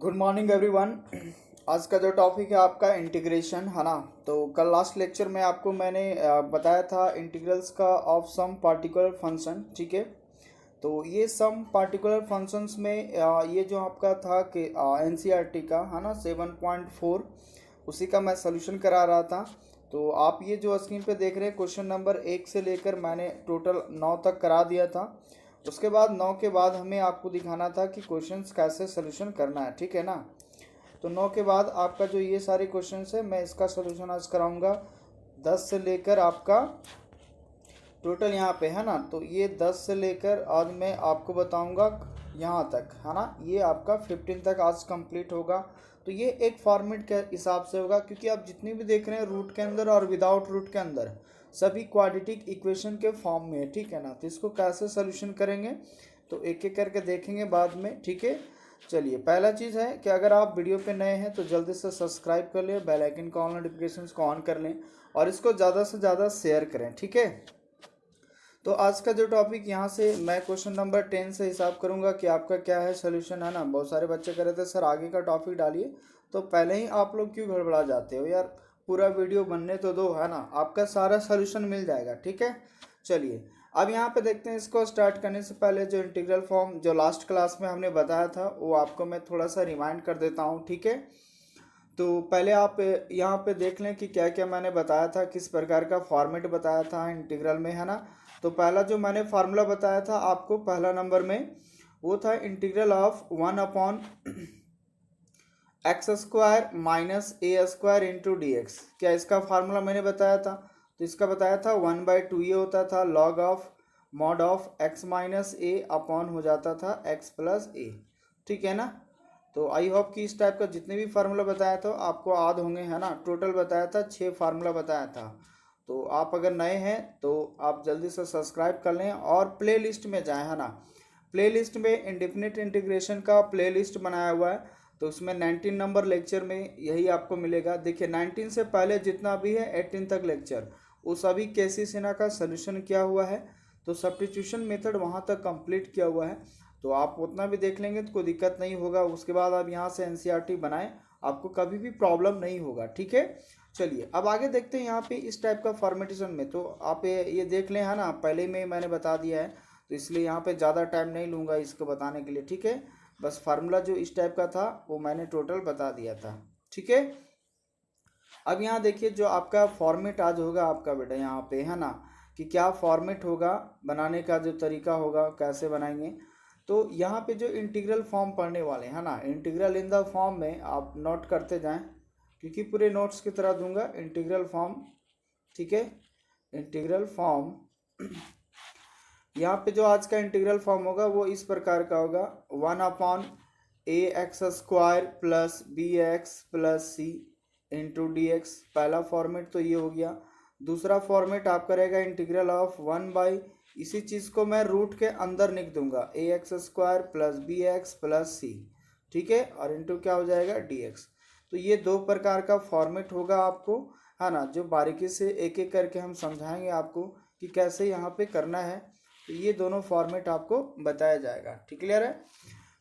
Good morning everyone. आज का जो टॉपिक है आपका इंटीग्रेशन है ना। तो कल लास्ट लेक्चर में आपको मैंने बताया था इंटीग्रल्स का ऑफ सम पार्टिकुलर फंक्शन। ठीक है, तो ये सम पार्टिकुलर फंक्शंस में ये जो आपका था कि एनसीईआरटी का है ना 7.4 उसी का मैं सोल्यूशन करा रहा था। तो आप ये जो स्क्रीन पे देख रहे हैं क्वेश्चन नंबर 1 से लेकर मैंने टोटल 9 तक करा दिया था। उसके बाद 9 के बाद हमें आपको दिखाना था कि क्वेश्चंस कैसे सोल्यूशन करना है, ठीक है ना। तो 9 के बाद आपका जो ये सारे क्वेश्चंस है मैं इसका सोल्यूशन आज कराऊंगा 10 से लेकर आपका टोटल यहाँ पे है ना। तो ये 10 से लेकर आज मैं आपको बताऊंगा यहाँ तक है ना। ये आपका 15 तक आज कंप्लीट होगा। तो ये एक फॉर्मेट के हिसाब से होगा क्योंकि आप जितनी भी देख रहे हैं रूट के अंदर और विदाउट रूट के अंदर सभी क्वाड्रेटिक इक्वेशन के फॉर्म में है, ठीक है ना। तो इसको कैसे सोल्यूशन करेंगे तो एक एक करके देखेंगे बाद में, ठीक है। चलिए, पहला चीज़ है कि अगर आप वीडियो पे नए हैं तो जल्दी से सब्सक्राइब कर लें, बेल आइकन का ऑल नोटिफिकेशंस को ऑन कर लें और इसको ज़्यादा से ज़्यादा शेयर करें, ठीक है। तो आज का जो टॉपिक यहाँ से मैं क्वेश्चन नंबर 10 से हिसाब करूँगा कि आपका क्या है सोल्यूशन, है ना। बहुत सारे बच्चे कह रहे थे सर आगे का टॉपिक डालिए, तो पहले ही आप लोग क्यों गड़बड़ा जाते हो यार, पूरा वीडियो बनने तो दो, है ना। आपका सारा सोल्यूशन मिल जाएगा, ठीक है। चलिए, अब यहाँ पे देखते हैं। इसको स्टार्ट करने से पहले जो इंटीग्रल फॉर्म जो लास्ट क्लास में हमने बताया था वो आपको मैं थोड़ा सा रिमाइंड कर देता हूँ, ठीक है। तो पहले आप यहाँ पे देख लें कि क्या क्या मैंने बताया था, किस प्रकार का फॉर्मेट बताया था इंटीग्रल में, है ना। तो पहला जो मैंने फार्मूला बताया था आपको पहला नंबर में वो था integral of 1 upon x square minus A square into D x. क्या इसका फार्मूला मैंने बताया था? तो इसका बताया था 1/2 ये होता था log of mod of x minus A upon हो जाता था एक्स प्लस ए, ठीक है ना। तो आई होप कि इस टाइप का जितने भी फार्मूला बताया था आपको याद होंगे, है ना। टोटल बताया था 6 फार्मूला बताया था। तो आप अगर नए हैं तो आप जल्दी से सब्सक्राइब कर लें और प्ले लिस्ट में जाएँ, है ना। प्ले लिस्ट में इंडेफिनिट इंटीग्रेशन का प्ले लिस्ट बनाया हुआ है, तो उसमें 19 नंबर लेक्चर में यही आपको मिलेगा। देखिए 19 से पहले जितना भी है 18 तक लेक्चर वो सभी केसी सिन्हा का सोल्यूशन किया हुआ है। तो सब्स्टिट्यूशन मेथड वहाँ तक कंप्लीट किया हुआ है, तो आप उतना भी देख लेंगे तो कोई दिक्कत नहीं होगा। उसके बाद आप यहाँ से एनसीईआरटी बनाएं, आपको कभी भी प्रॉब्लम नहीं होगा, ठीक है। चलिए अब आगे देखते हैं यहाँ पे इस टाइप का फॉर्मेटेशन में। तो आप ये देख लें, है ना, पहले में मैंने बता दिया है तो इसलिए यहाँ पे ज़्यादा टाइम नहीं लूँगा इसको बताने के लिए, ठीक है। बस फार्मूला जो इस टाइप का था वो मैंने टोटल बता दिया था, ठीक है। अब यहाँ देखिए जो आपका फॉर्मेट आज होगा आपका बेटा यहाँ पे, है ना, कि क्या फॉर्मेट होगा, बनाने का जो तरीका होगा कैसे बनाएंगे। तो यहाँ पे जो इंटीग्रल फॉर्म पढ़ने वाले हैं ना, इंटीग्रल इन द फॉर्म में आप नोट करते जाएं क्योंकि पूरे नोट्स की तरह दूंगा इंटीग्रल फॉर्म, ठीक है। इंटीग्रल फॉर्म यहाँ पे जो आज का इंटीग्रल फॉर्म होगा वो इस प्रकार का होगा 1/ax² प्लस bx प्लस सी इंटू डी एक्स। पहला फॉर्मेट तो ये हो गया। दूसरा फॉर्मेट आपका रहेगा इंटीग्रल ऑफ 1 इसी चीज़ को मैं रूट के अंदर लिख दूंगा ax² प्लस bx प्लस सी, ठीक है, और इंटू क्या हो जाएगा dx। तो ये दो प्रकार का फॉर्मेट होगा आपको, है ना, जो बारीकी से एक एक करके हम समझाएंगे आपको कि कैसे यहाँ पे करना है। तो ये दोनों फॉर्मेट आपको बताया जाएगा, ठीक, क्लियर है।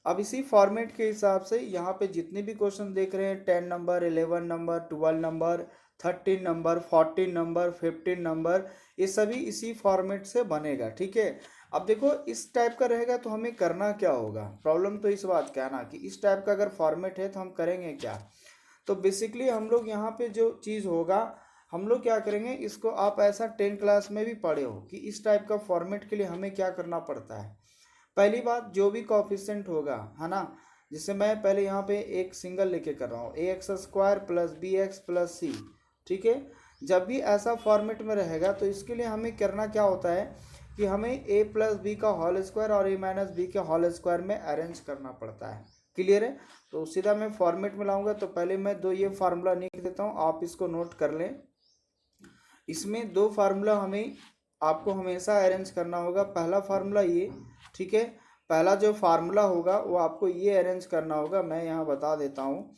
अब इसी फॉर्मेट के हिसाब से यहाँ पे जितने भी क्वेश्चन देख रहे हैं 10 number 11 number 12 number 13 number 14 number 15 number ये सभी इसी फॉर्मेट से बनेगा, ठीक है। अब देखो इस टाइप का रहेगा तो हमें करना क्या होगा, प्रॉब्लम तो इस बात का है ना कि इस टाइप का अगर फॉर्मेट है तो हम करेंगे क्या। तो बेसिकली हम लोग यहाँ पे जो चीज़ होगा हम लोग क्या करेंगे, इसको आप ऐसा 10 क्लास में भी पढ़े हो कि इस टाइप का फॉर्मेट के लिए हमें क्या करना पड़ता है। पहली बात जो भी कॉफिशेंट होगा, है ना, जिससे मैं पहले यहाँ पे एक सिंगल लेके कर रहा हूँ ax² प्लस bx प्लस सी, ठीक है। जब भी ऐसा फॉर्मेट में रहेगा तो इसके लिए हमें करना क्या होता है कि हमें a प्लस बी का होल स्क्वायर और a माइनस बी के होल स्क्वायर में अरेंज करना पड़ता है, क्लियर है। तो सीधा मैं फॉर्मेट में लाऊंगा तो पहले मैं दो ये फार्मूला लिख देता हूँ, आप इसको नोट कर लें। इसमें दो फार्मूला हमें आपको हमेशा अरेंज करना होगा। पहला फार्मूला ये, ठीक है, पहला जो फार्मूला होगा वो आपको ये अरेंज करना होगा, मैं यहाँ बता देता हूँ।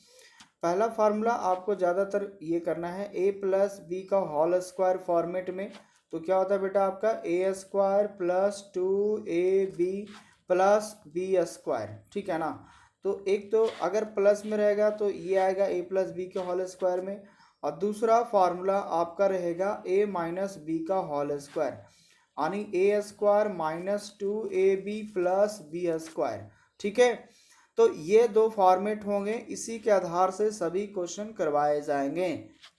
पहला फार्मूला आपको ज़्यादातर ये करना है a प्लस बी का होल स्क्वायर फॉर्मेट में। तो क्या होता है बेटा आपका a² plus 2ab plus b square, ठीक है ना। तो एक तो अगर प्लस में रहेगा तो ये आएगा ए प्लस बी के होल स्क्वायर में, और दूसरा फार्मूला आपका रहेगा ए माइनस बी का होल स्क्वायर, यानी A square minus 2ab plus B square. ठीक है, तो ये दो फॉर्मेट होंगे, इसी के आधार से सभी क्वेश्चन करवाए जाएंगे।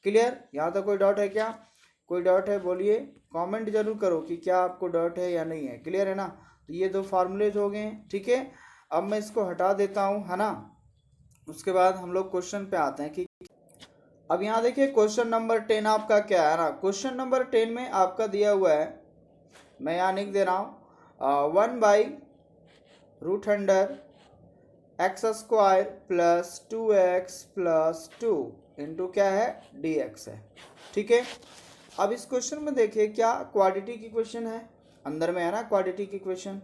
क्लियर? यहाँ तक कोई डाउट है क्या? कोई डाउट है बोलिए, कमेंट जरूर करो कि क्या आपको डाउट है या नहीं है। क्लियर है ना? तो ये दो फार्मूलेज हो गए। ठीक है, अब मैं इसको हटा देता हूँ, है ना। उसके बाद हम लोग क्वेश्चन पे आते हैं कि अब यहाँ देखिए क्वेश्चन नंबर 10 आपका क्या है ना। क्वेश्चन नंबर 10 में आपका दिया हुआ है, मैं यहाँ लिख दे रहा हूँ 1/√अंडर एक्स स्क्वायर प्लस 2x प्लस 2 इंटू क्या है dx है। ठीक है, अब इस क्वेश्चन में देखिए क्या क्वाड्रेटिक की क्वेश्चन है, अंदर में है ना क्वाड्रेटिक की क्वेश्चन,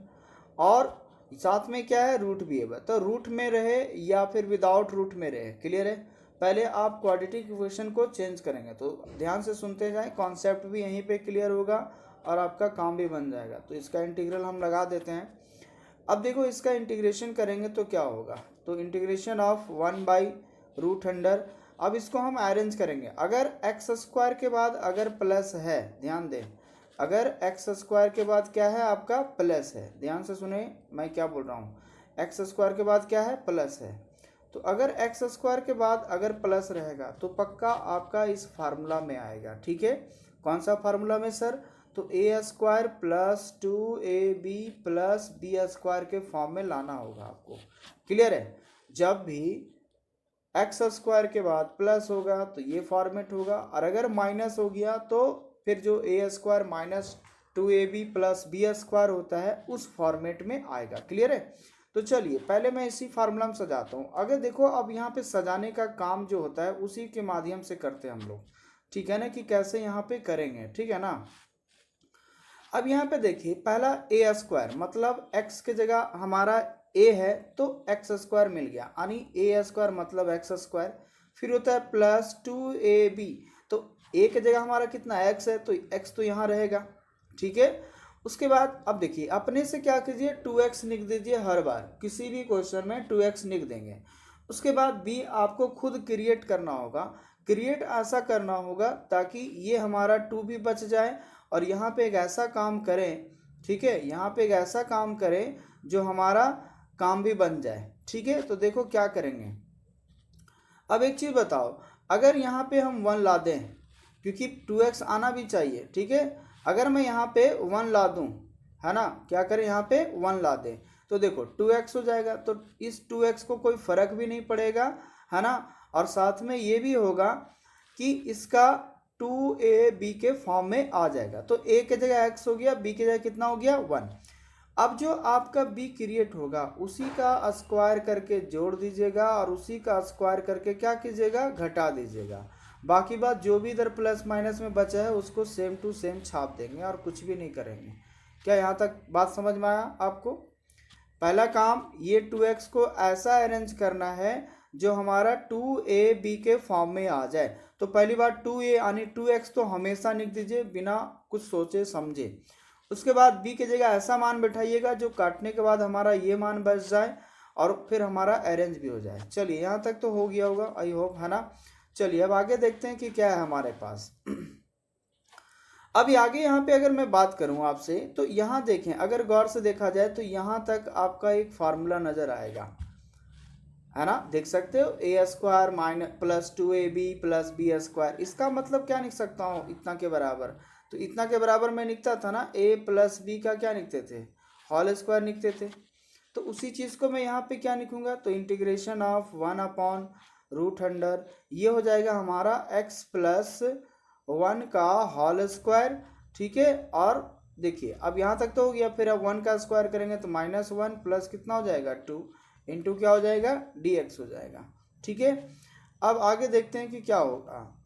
और साथ में क्या है रूट भी है। तो रूट में रहे या फिर विदाउट रूट में रहे। क्लियर है? पहले आप क्वाड्रेटिक इक्वेशन को चेंज करेंगे, तो ध्यान से सुनते जाएं, कॉन्सेप्ट भी यहीं पे क्लियर होगा और आपका काम भी बन जाएगा। तो इसका इंटीग्रल हम लगा देते हैं। अब देखो इसका इंटीग्रेशन करेंगे तो क्या होगा, तो इंटीग्रेशन ऑफ 1/√अंडर। अब इसको हम अरेंज करेंगे, अगर एक्स स्क्वायर के बाद अगर प्लस है, ध्यान दें, अगर एक्स स्क्वायर के बाद क्या है आपका प्लस है, ध्यान से सुने मैं क्या बोल रहा हूँ, एक्स स्क्वायर के बाद क्या है प्लस है, तो अगर एक्स स्क्वायर के बाद अगर प्लस रहेगा तो पक्का आपका इस फार्मूला में आएगा। ठीक है, कौन सा फार्मूला में सर, तो A square plus 2ab plus B square के फॉर्म में लाना होगा आपको। क्लियर है? जब भी एक्स स्क्वायर के बाद प्लस होगा तो ये फॉर्मेट होगा, और अगर माइनस हो गया तो फिर जो A square minus 2ab plus B square होता है उस फॉर्मेट में आएगा। क्लियर है? तो चलिए पहले मैं इसी फार्मूला में सजाता हूँ। अगर देखो अब यहाँ पे सजाने का काम जो होता है उसी के माध्यम से करते हैं हम लोग। ठीक है ना, कि कैसे यहाँ पे करेंगे। ठीक है ना, अब यहाँ पे देखिए पहला ए स्क्वायर मतलब एक्स के जगह हमारा ए है तो एक्स स्क्वायर मिल गया, यानी ए स्क्वायर मतलब एक्स स्क्वायर। फिर होता है प्लस 2ab, तो ए के जगह हमारा कितना एक्स है तो एक्स तो यहाँ रहेगा। ठीक है, उसके बाद अब देखिए अपने से क्या कीजिए 2x लिख दीजिए, हर बार किसी भी क्वेश्चन में 2x लिख देंगे। उसके बाद बी आपको खुद क्रिएट करना होगा, क्रिएट ऐसा करना होगा ताकि ये हमारा 2 भी बच जाए, और यहाँ पे एक ऐसा काम करें, ठीक है, यहाँ पे एक ऐसा काम करें जो हमारा काम भी बन जाए। ठीक है, तो देखो क्या करेंगे। अब एक चीज़ बताओ, अगर यहाँ पे हम 1 ला दें, क्योंकि 2x आना भी चाहिए। ठीक है, अगर मैं यहाँ पे 1 ला दूँ, है ना, क्या करें यहाँ पे 1 ला दें तो देखो 2x हो जाएगा, तो इस 2x को कोई फर्क भी नहीं पड़ेगा, है ना, और साथ में ये भी होगा कि इसका 2ab के फॉर्म में आ जाएगा। तो a के जगह x हो गया, b के जगह कितना हो गया 1। अब जो आपका b क्रिएट होगा उसी का स्क्वायर करके जोड़ दीजिएगा, और उसी का स्क्वायर करके क्या कीजिएगा घटा दीजिएगा। बाकी बात जो भी इधर प्लस माइनस में बचा है उसको सेम टू सेम छाप देंगे और कुछ भी नहीं करेंगे। क्या यहाँ तक बात समझ में आया आपको? पहला काम ये 2x को ऐसा अरेंज करना है जो हमारा 2ab के फॉर्म में आ जाए। तो पहली बात 2a यानी 2x तो हमेशा लिख दीजिए बिना कुछ सोचे समझे। उसके बाद b के जगह ऐसा मान बैठाइएगा जो काटने के बाद हमारा ये मान बच जाए और फिर हमारा अरेंज भी हो जाए। चलिए यहाँ तक तो हो गया होगा आई होप, है ना। चलिए अब आगे देखते हैं कि क्या है हमारे पास। अभी आगे यहाँ पे अगर मैं बात करूँ आपसे तो यहाँ देखें, अगर गौर से देखा जाए तो यहाँ तक आपका एक फार्मूला नजर आएगा, है ना, देख सकते हो A square minus plus 2ab plus B square. इसका मतलब क्या लिख सकता हूँ इतना के बराबर, तो इतना के बराबर मैं लिखता था ना a प्लस बी का क्या लिखते थे होल स्क्वायर लिखते थे। तो उसी चीज़ को मैं यहाँ पे क्या लिखूंगा, तो इंटीग्रेशन ऑफ 1/√अंडर ये हो जाएगा हमारा x प्लस 1 का होल स्क्वायर। ठीक है, और देखिए अब यहाँ तक तो हो गया, फिर अब 1 का स्क्वायर करेंगे तो -1 प्लस कितना हो जाएगा 2 इंटू क्या हो जाएगा dx हो जाएगा। ठीक है, अब आगे देखते हैं कि क्या होगा।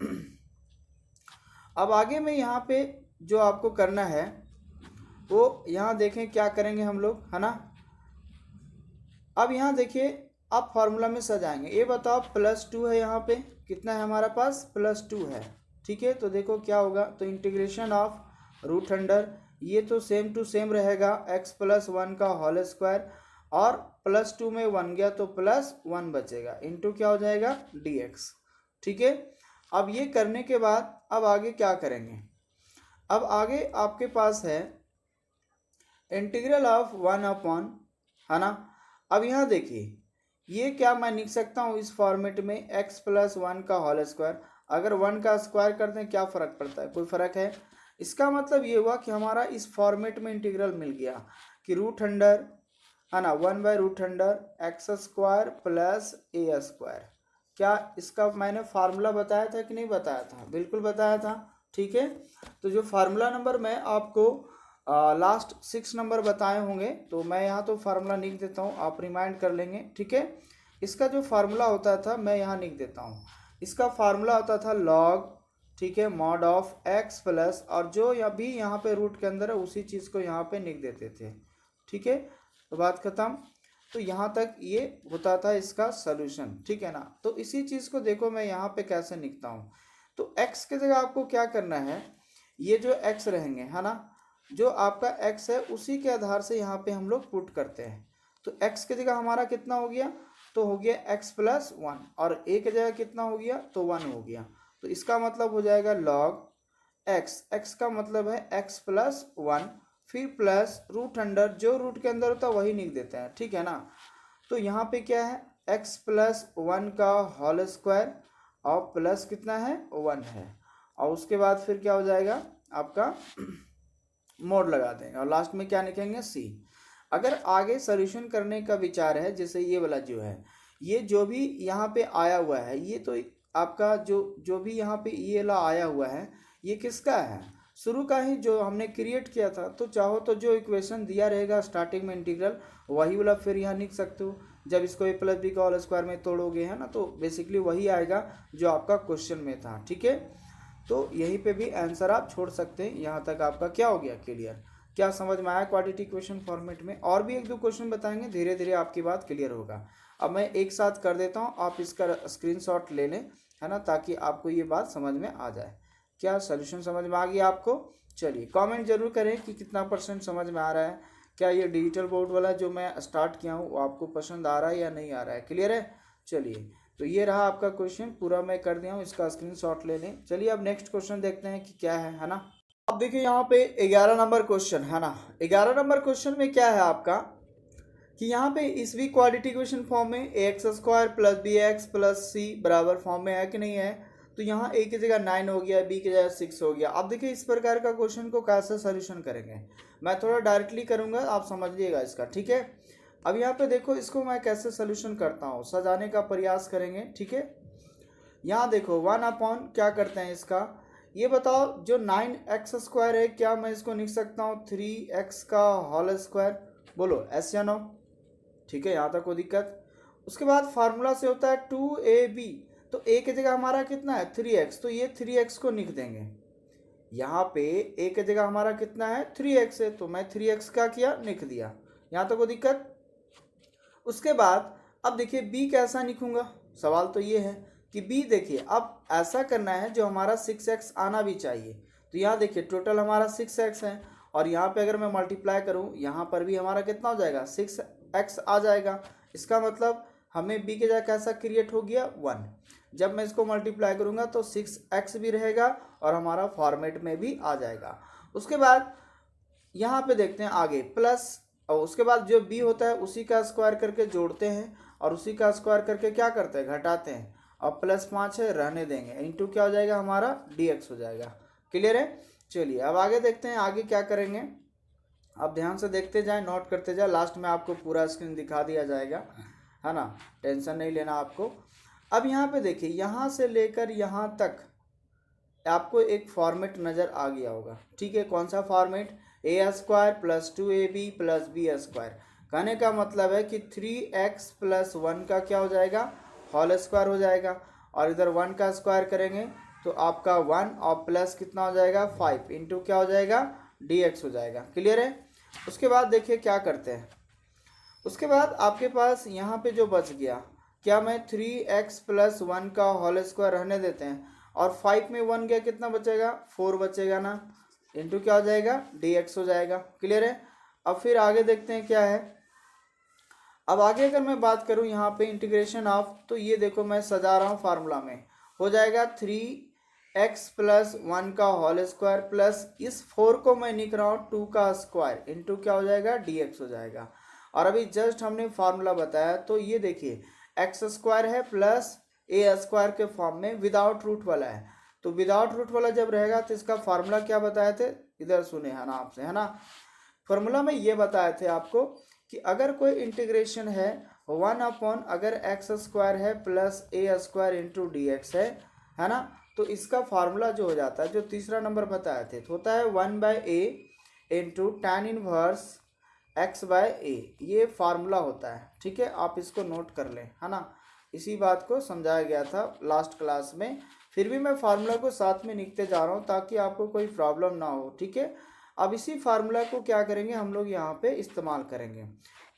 अब आगे में यहाँ पे जो आपको करना है वो यहाँ देखें क्या करेंगे हम लोग, है ना। अब यहाँ देखिए आप फॉर्मूला में सजाएंगे, ये बताओ +2 है, यहाँ पे कितना है हमारा पास +2 है। ठीक है, तो देखो क्या होगा, तो इंटीग्रेशन ऑफ √अंडर ये तो सेम टू सेम रहेगा x प्लस 1 का होल स्क्वायर, और +2 में 1 गया तो +1 बचेगा, इंटू क्या हो जाएगा dx। ठीक है, अब ये करने के बाद अब आगे क्या करेंगे, अब आगे आपके पास है इंटीग्रल ऑफ 1 अपॉन, है ना। अब यहाँ देखिए ये क्या मैं लिख सकता हूँ इस फॉर्मेट में x+1 का होल स्क्वायर। अगर 1 का स्क्वायर करते हैं क्या फ़र्क पड़ता है, कोई फ़र्क है। इसका मतलब ये हुआ कि हमारा इस फॉर्मेट में इंटीग्रल मिल गया कि रूट अंडर, है ना, 1/√x² प्लस a²। क्या इसका मैंने फार्मूला बताया था कि नहीं बताया था, बिल्कुल बताया था। ठीक है, तो जो फार्मूला नंबर मैं आपको लास्ट 6 नंबर बताए होंगे, तो मैं यहाँ तो फार्मूला लिख देता हूँ, आप रिमाइंड कर लेंगे। ठीक है, इसका जो फार्मूला होता था मैं यहाँ लिख देता हूँ, इसका फार्मूला होता था लॉग, ठीक है, मॉड ऑफ x प्लस, और जो अभी यहाँ पे रूट के अंदर है उसी चीज़ को यहाँ पे लिख देते थे। ठीक है, तो बात खत्म। तो यहाँ तक ये होता था इसका सोल्यूशन, ठीक है ना। तो इसी चीज़ को देखो मैं यहाँ पे कैसे लिखता हूँ, तो x की जगह आपको क्या करना है, ये जो x रहेंगे, है ना, जो आपका x है उसी के आधार से यहाँ पे हम लोग पुट करते हैं। तो x की जगह हमारा कितना हो गया, तो हो गया x+1, और a की जगह कितना हो गया, तो 1 हो गया। तो इसका मतलब हो जाएगा log x का मतलब है x+1, फिर प्लस रूट अंडर, जो रूट के अंदर होता है वही लिख देते हैं, ठीक है ना। तो यहाँ पे क्या है x+1 का होल स्क्वायर, और प्लस कितना है 1 है, और उसके बाद फिर क्या हो जाएगा आपका मोड लगा देंगे, और लास्ट में क्या लिखेंगे c। अगर आगे सॉल्यूशन करने का विचार है, जैसे ये वाला जो है, ये जो भी यहाँ पे आया हुआ है, ये तो आपका जो भी यहाँ पे ये वाला आया हुआ है, ये किसका है, शुरू का ही जो हमने क्रिएट किया था। तो चाहो तो जो इक्वेशन दिया रहेगा स्टार्टिंग में इंटीग्रल, वही वाला फिर यहाँ लिख सकते हो। जब इसको a+b का होल स्क्वायर में तोड़ोगे, है ना, तो बेसिकली वही आएगा जो आपका क्वेश्चन में था। ठीक है, तो यहीं पे भी आंसर आप छोड़ सकते हैं। यहाँ तक आपका क्या हो गया क्लियर, क्या समझ में आया क्वाड्रेटिक इक्वेशन फॉर्मेट में। और भी 1-2 क्वेश्चन बताएंगे, धीरे धीरे आपकी बात क्लियर होगा। अब मैं एक साथ कर देता हूँ, आप इसका स्क्रीनशॉट ले लें, है ना, ताकि आपको ये बात समझ में आ जाए। क्या सोल्यूशन समझ में आ गया आपको। चलिए कमेंट जरूर करें कि कितना % समझ में आ रहा है। क्या ये डिजिटल बोर्ड वाला जो मैं स्टार्ट किया हूँ वो आपको पसंद आ रहा है या नहीं आ रहा है, क्लियर है। चलिए, तो ये रहा आपका क्वेश्चन, पूरा मैं कर दिया हूँ, इसका स्क्रीनशॉट ले लें। चलिए अब नेक्स्ट क्वेश्चन देखते हैं कि क्या है ना। अब देखिए यहाँ पे 11 नंबर क्वेश्चन है ना। 11 नंबर क्वेश्चन में क्या है आपका कि यहाँ पे इस भी क्वाड्रेटिक इक्वेशन फॉर्म में ax² plus bx plus c बराबर फॉर्म में है कि नहीं है। तो यहाँ a की जगह 9 हो गया, b की जगह 6 हो गया। अब देखिए इस प्रकार का क्वेश्चन को कैसे सोल्यूशन करेंगे, मैं थोड़ा डायरेक्टली करूँगा, आप समझिएगा इसका। ठीक है, अब यहाँ पे देखो इसको मैं कैसे सोल्यूशन करता हूँ, सजाने का प्रयास करेंगे। ठीक है, यहाँ देखो 1 अपॉन क्या करते हैं इसका, ये बताओ जो 9x² है, क्या मैं इसको लिख सकता हूँ 3x का होल स्क्वायर, बोलो एस या नो। ठीक है, यहाँ तक कोई दिक्कत। उसके बाद फार्मूला से होता है 2ab, तो a की जगह हमारा कितना है 3x, तो ये 3x को लिख देंगे। यहाँ पे a की जगह हमारा कितना है 3x है, तो मैं 3x का किया लिख दिया, यहाँ तक कोई दिक्कत। उसके बाद अब देखिए b कैसा लिखूंगा, सवाल तो ये है कि b देखिए अब ऐसा करना है जो हमारा 6x आना भी चाहिए। तो यहाँ देखिए टोटल हमारा 6x है, और यहाँ पे अगर मैं मल्टीप्लाई करूँ यहाँ पर भी हमारा कितना हो जाएगा 6x आ जाएगा। इसका मतलब हमें b की जगह कैसा क्रिएट हो गया 1। जब मैं इसको मल्टीप्लाई करूँगा तो 6x भी रहेगा और हमारा फॉर्मेट में भी आ जाएगा। उसके बाद यहाँ पे देखते हैं आगे प्लस, और उसके बाद जो b होता है उसी का स्क्वायर करके जोड़ते हैं, और उसी का स्क्वायर करके क्या करते हैं घटाते हैं, और +5 है रहने देंगे, इंटू क्या हो जाएगा हमारा dx हो जाएगा। क्लियर है। चलिए अब आगे देखते हैं आगे क्या करेंगे। आप ध्यान से देखते जाएं, नोट करते जाएं, लास्ट में आपको पूरा स्क्रीन दिखा दिया जाएगा, है ना, टेंशन नहीं लेना आपको। अब यहाँ पे देखिए यहाँ से लेकर यहाँ तक आपको एक फॉर्मेट नज़र आ गया होगा। ठीक है, कौन सा format, a² plus 2ab plus b²। कहने का मतलब है कि 3x प्लस 1 का क्या हो जाएगा होल स्क्वायर हो जाएगा, और इधर 1 का स्क्वायर करेंगे तो आपका 1 और प्लस कितना हो जाएगा 5 इंटू क्या हो जाएगा dx हो जाएगा। क्लियर है। उसके बाद देखिए क्या करते हैं, उसके बाद आपके पास यहाँ पे जो बच गया, क्या मैं 3x प्लस 1 का होल स्क्वायर रहने देते हैं, और 5 में 1 गया कितना बचेगा 4 बचेगा ना, इंटू क्या हो जाएगा dx हो जाएगा। क्लियर है। अब फिर आगे देखते हैं क्या है। अब आगे अगर मैं बात करूँ यहाँ पे इंटीग्रेशन ऑफ, तो ये देखो मैं सजा रहा हूँ फार्मूला में, हो जाएगा 3x+1 का होल स्क्वायर प्लस इस 4 को मैं लिख रहा हूँ 2 का स्क्वायर इंटू क्या हो जाएगा dx हो जाएगा। और अभी जस्ट हमने फार्मूला बताया, तो ये देखिए एक्स स्क्वायर है प्लस ए स्क्वायर के फॉर्म में विदाउट रूट वाला है। तो विदाउट रूट वाला जब रहेगा तो इसका फार्मूला क्या बताए थे, इधर सुने है ना आपसे, है ना। फार्मूला में ये बताए थे आपको कि अगर कोई इंटीग्रेशन है 1 अगर एक्स स्क्वायर है प्लस ए स्क्वायर इंटू डी एक्स है ना, तो इसका फार्मूला जो हो जाता है, जो तीसरा नंबर बताए थे, तो होता है 1/a into tan inverse x/a। ये फार्मूला होता है, ठीक है, आप इसको नोट कर लें, है ना। इसी बात को समझाया गया था लास्ट क्लास में, फिर भी मैं फार्मूला को साथ में लिखते जा रहा हूँ ताकि आपको कोई प्रॉब्लम ना हो, ठीक है। अब इसी फार्मूला को क्या करेंगे हम लोग यहाँ पे इस्तेमाल करेंगे।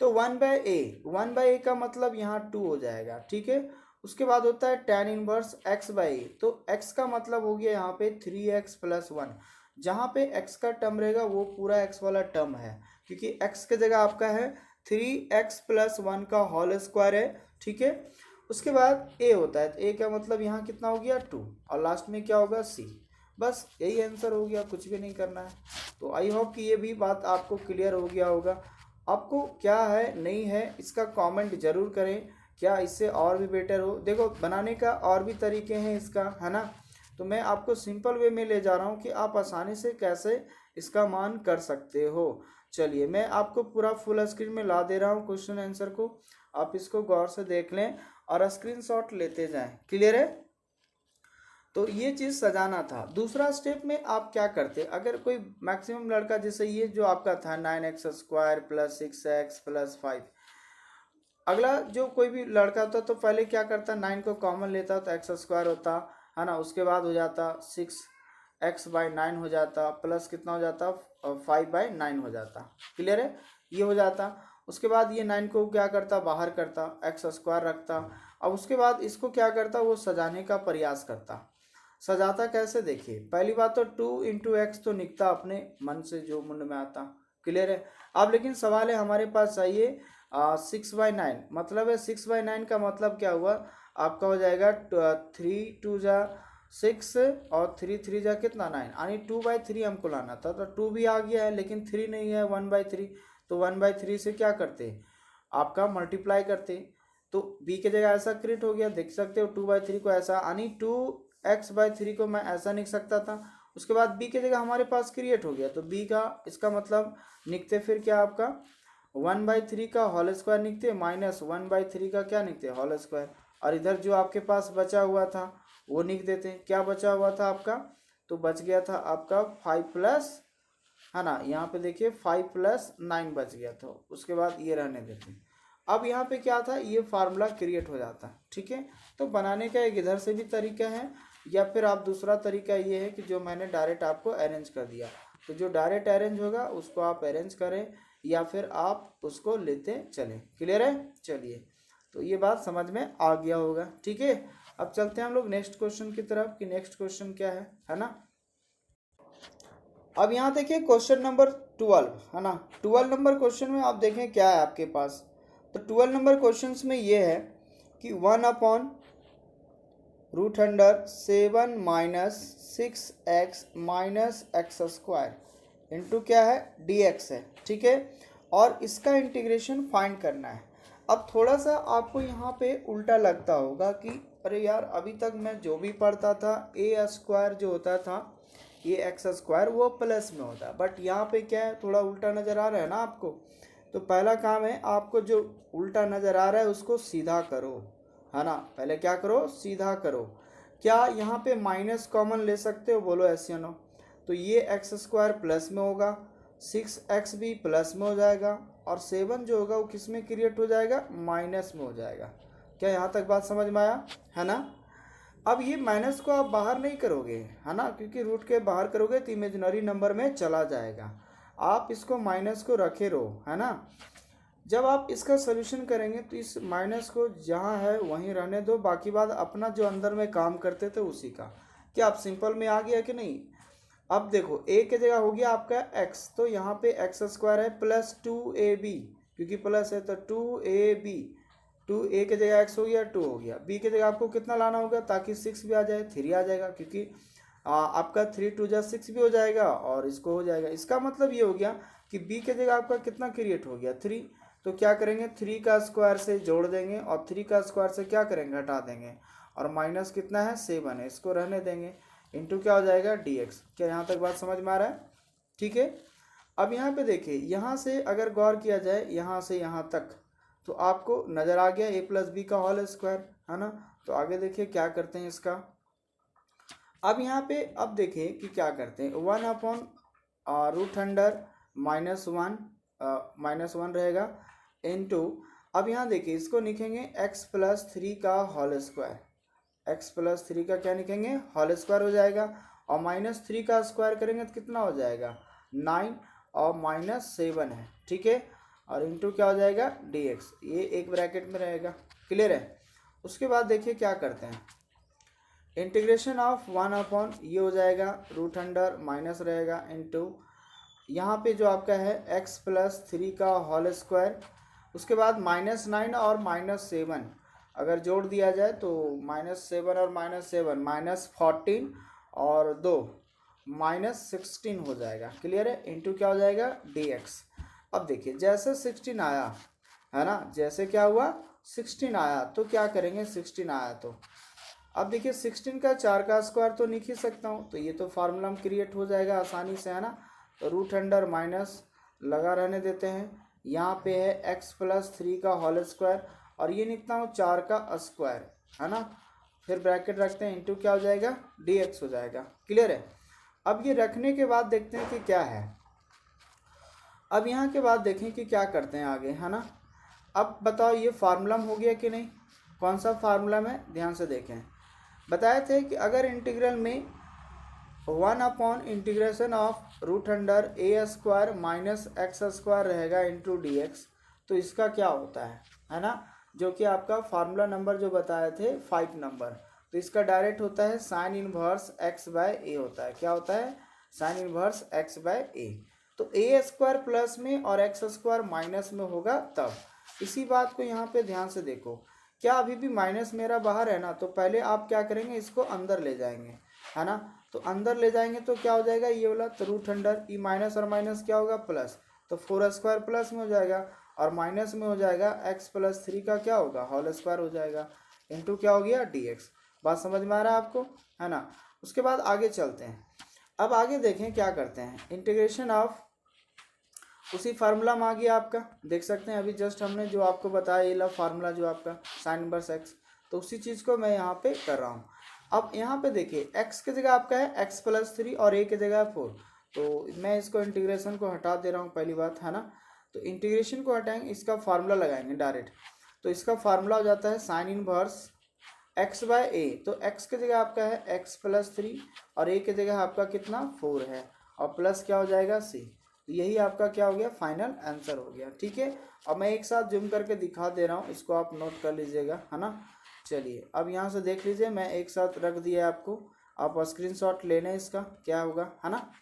तो 1/a का मतलब यहाँ 2 हो जाएगा, ठीक है। उसके बाद होता है tan इनवर्स x/a, तो x का मतलब हो गया यहाँ पे 3x+1। जहाँ पे x का टर्म रहेगा वो पूरा x वाला टर्म है, क्योंकि x के जगह आपका है 3x+1 का होल स्क्वायर है, ठीक है। उसके बाद a होता है, तो a का मतलब यहाँ कितना हो गया 2, और लास्ट में क्या होगा c। बस यही आंसर हो गया, कुछ भी नहीं करना है। तो आई होप कि ये भी बात आपको क्लियर हो गया होगा। आपको क्या है नहीं है इसका कमेंट जरूर करें, क्या इससे और भी बेटर हो। देखो बनाने का और भी तरीके हैं इसका, है ना। तो मैं आपको सिंपल वे में ले जा रहा हूँ कि आप आसानी से कैसे इसका मान कर सकते हो। चलिए मैं आपको पूरा फुल स्क्रीन में ला दे रहा हूँ क्वेश्चन आंसर को, आप इसको गौर से देख लें और स्क्रीनशॉट लेते जाएं। क्लियर है। तो ये चीज़ सजाना था। दूसरा स्टेप में आप क्या करते, अगर कोई मैक्सिमम लड़का, जैसे ये जो आपका था 9x² प्लस 6x प्लस 5, अगला जो कोई भी लड़का होता तो पहले क्या करता, 9 को कॉमन लेता तो x² होता, है ना। उसके बाद हो जाता 6x/9 हो जाता, प्लस कितना हो जाता 5/9 हो जाता। क्लियर है, ये हो जाता। उसके बाद ये 9 को क्या करता, बाहर करता, x² रखता। अब उसके बाद इसको क्या करता, वो सजाने का प्रयास करता। सजाता कैसे देखिए, पहली बात तो 2 × x तो निकता अपने मन से जो मुंड में आता। क्लियर है। अब लेकिन सवाल है हमारे पास चाहिए 6/9, मतलब है 6/9 का मतलब क्या हुआ आपका हो जाएगा 3 2 जा 6 और 3 3 जा कितना 9, यानी 2/3 हमको लाना था। तो 2 भी आ गया है लेकिन 3 नहीं है, 1/3। तो 1/3 से क्या करते आपका मल्टीप्लाई करते, तो b के जगह ऐसा क्रिएट हो गया, देख सकते हो 2/3 को ऐसा, यानी 2x/3 को मैं ऐसा लिख सकता था। उसके बाद b के जगह हमारे पास क्रिएट हो गया, तो b का इसका मतलब लिखते फिर क्या आपका 1/3 का होल स्क्वायर लिखते, माइनस 1/3 का क्या लिखते होल स्क्वायर, और इधर जो आपके पास बचा हुआ था वो लिख देते। क्या बचा हुआ था आपका, तो बच गया था आपका 5+, है ना, यहाँ पे देखिए 5+9 बच गया था। उसके बाद ये रहने देते। अब यहाँ पे क्या था, ये फार्मूला क्रिएट हो जाता, ठीक है। तो बनाने का एक इधर से भी तरीका है, या फिर आप दूसरा तरीका ये है कि जो मैंने डायरेक्ट आपको अरेंज कर दिया, तो जो डायरेक्ट अरेंज होगा उसको आप अरेंज करें या फिर आप उसको लेते चलें। क्लियर है। चलिए, तो ये बात समझ में आ गया होगा, ठीक है। अब चलते हैं हम लोग नेक्स्ट क्वेश्चन की तरफ कि नेक्स्ट क्वेश्चन क्या है ना। अब यहाँ देखिए क्वेश्चन नंबर 12, है ना। 12 नंबर क्वेश्चन में आप देखें क्या है आपके पास। तो 12 नंबर क्वेश्चन में ये है कि 1/√7 minus 6x minus x² into क्या है dx है, ठीक है। और इसका इंटीग्रेशन फाइंड करना है। अब थोड़ा सा आपको यहाँ पे उल्टा लगता होगा कि अरे यार अभी तक मैं जो भी पढ़ता था a² जो होता था ये x² वो प्लस में होता है, बट यहाँ पे क्या है थोड़ा उल्टा नज़र आ रहा है ना आपको। तो पहला काम है आपको जो उल्टा नज़र आ रहा है उसको सीधा करो, है ना। पहले क्या करो, सीधा करो। क्या यहाँ पे माइनस कॉमन ले सकते हो, बोलो ऐसे या नो। तो ये x² प्लस में होगा, 6x भी प्लस में हो जाएगा, और 7 जो होगा वो किस में क्रिएट हो जाएगा, माइनस में हो जाएगा। क्या यहाँ तक बात समझ में आया, है ना। अब ये माइनस को आप बाहर नहीं करोगे, है ना, क्योंकि रूट के बाहर करोगे तो इमेजिनरी नंबर में चला जाएगा। आप इसको माइनस को रखे रहो, है ना। जब आप इसका सोल्यूशन करेंगे तो इस माइनस को जहाँ है वहीं रहने दो, बाकी बात अपना जो अंदर में काम करते थे उसी का। क्या आप सिंपल में आ गया कि नहीं। अब देखो a के जगह हो गया आपका x, तो यहाँ पे x² है प्लस 2ab, क्योंकि प्लस है तो 2ab, 2a की जगह x हो गया 2 हो गया, b की जगह आपको कितना लाना होगा ताकि 6 भी आ जाए, 3 आ जाएगा, क्योंकि आपका 3 2 जा 6 भी हो जाएगा और इसको हो जाएगा। इसका मतलब ये हो गया कि b की जगह आपका कितना क्रिएट हो गया 3। तो क्या करेंगे 3 का स्क्वायर से जोड़ देंगे और 3 का स्क्वायर से क्या करेंगे हटा देंगे, और माइनस कितना है 7 है, इसको रहने देंगे, इंटू क्या हो जाएगा dx। क्या यहाँ तक बात समझ में आ रहा है? ठीक है। अब यहाँ पे देखिए, यहाँ से अगर गौर किया जाए यहाँ से यहाँ तक, तो आपको नज़र आ गया a प्लस बी का होल स्क्वायर, है ना। तो आगे देखिए क्या करते हैं इसका। अब यहाँ पे अब देखिए कि क्या करते हैं, 1/√अंडर -1 रहेगा इनटू, अब यहाँ देखिए इसको लिखेंगे x प्लस 3 का होल स्क्वायर, x प्लस 3 का क्या लिखेंगे होल स्क्वायर हो जाएगा, और -3 का स्क्वायर करेंगे तो कितना हो जाएगा 9 और -7 है, ठीक है, और इंटू क्या हो जाएगा dx, ये एक ब्रैकेट में रहेगा। क्लियर है। उसके बाद देखिए क्या करते हैं, इंटीग्रेशन ऑफ 1 ये हो जाएगा √अंडर माइनस रहेगा इनटू, यहाँ पे जो आपका है x प्लस 3 का होल स्क्वायर, उसके बाद -9 और -7 अगर जोड़ दिया जाए तो -7 और -7 -14 और 2 -16 हो जाएगा। क्लियर है। इनटू क्या हो जाएगा dx। अब देखिए जैसे 16 आया है ना, जैसे क्या हुआ 16 आया तो क्या करेंगे, 16 आया तो अब देखिए 16 का 4 का स्क्वायर तो लिख ही सकता हूँ, तो ये तो फार्मूला में क्रिएट हो जाएगा आसानी से, है ना। तो √अंडर माइनस लगा रहने देते हैं, यहाँ पे है x प्लस 3 का होल स्क्वायर और ये लिखता हूँ 4 का स्क्वायर, है ना, फिर ब्रैकेट रखते हैं, इंटू क्या हो जाएगा dx हो जाएगा। क्लियर है। अब ये रखने के बाद देखते हैं कि क्या है। अब यहाँ के बाद देखें कि क्या करते हैं आगे, है ना। अब बताओ ये फार्मूला में हो गया कि नहीं, कौन सा फार्मूला में, ध्यान से देखें। बताए थे कि अगर इंटीग्रल में 1/इंटीग्रेशन ऑफ √अंडर a square minus x square रहेगा इंटू dx, तो इसका क्या होता है ना, जो कि आपका फार्मूला नंबर जो बताए थे 5 नंबर, तो इसका डायरेक्ट होता है sine inverse x by a होता है। क्या होता है, sine inverse x by a। तो a स्क्वायर प्लस में और x स्क्वायर माइनस में होगा तब। इसी बात को यहाँ पे ध्यान से देखो, क्या अभी भी माइनस मेरा बाहर है ना, तो पहले आप क्या करेंगे इसको अंदर ले जाएंगे, है ना। तो अंदर ले जाएंगे तो क्या हो जाएगा ये वाला, तो √अंडर ई माइनस और माइनस क्या होगा प्लस, तो 4 स्क्वायर प्लस में हो जाएगा और माइनस में हो जाएगा x प्लस 3 का क्या होगा होल स्क्वायर हो जाएगा, इंटू क्या हो गया dx। बात समझ में आ रहा है आपको, है ना। उसके बाद आगे चलते हैं। अब आगे देखें क्या करते हैं, इंटीग्रेशन ऑफ उसी फार्मूला में आ गया आपका, देख सकते हैं अभी जस्ट हमने जो आपको बताया ये ला फार्मूला जो आपका साइन इनवर्स x, तो उसी चीज़ को मैं यहाँ पे कर रहा हूँ। अब यहाँ पे देखिए x की जगह आपका है x प्लस 3 और a की जगह है 4, तो मैं इसको इंटीग्रेशन को हटा दे रहा हूँ पहली बात, है ना। तो इंटीग्रेशन को हटाएंगे, इसका फार्मूला लगाएंगे डायरेक्ट, तो इसका फार्मूला हो जाता है sine inverse x by a, तो x की जगह आपका है x प्लस 3 और a की जगह आपका कितना 4 है, और प्लस क्या हो जाएगा c। तो यही आपका क्या हो गया फाइनल आंसर हो गया। ठीक है। अब मैं एक साथ जूम करके दिखा दे रहा हूँ, इसको आप नोट कर लीजिएगा, है ना। चलिए अब यहाँ से देख लीजिए, मैं एक साथ रख दिया आपको, आप स्क्रीनशॉट लेने इसका क्या होगा, है ना।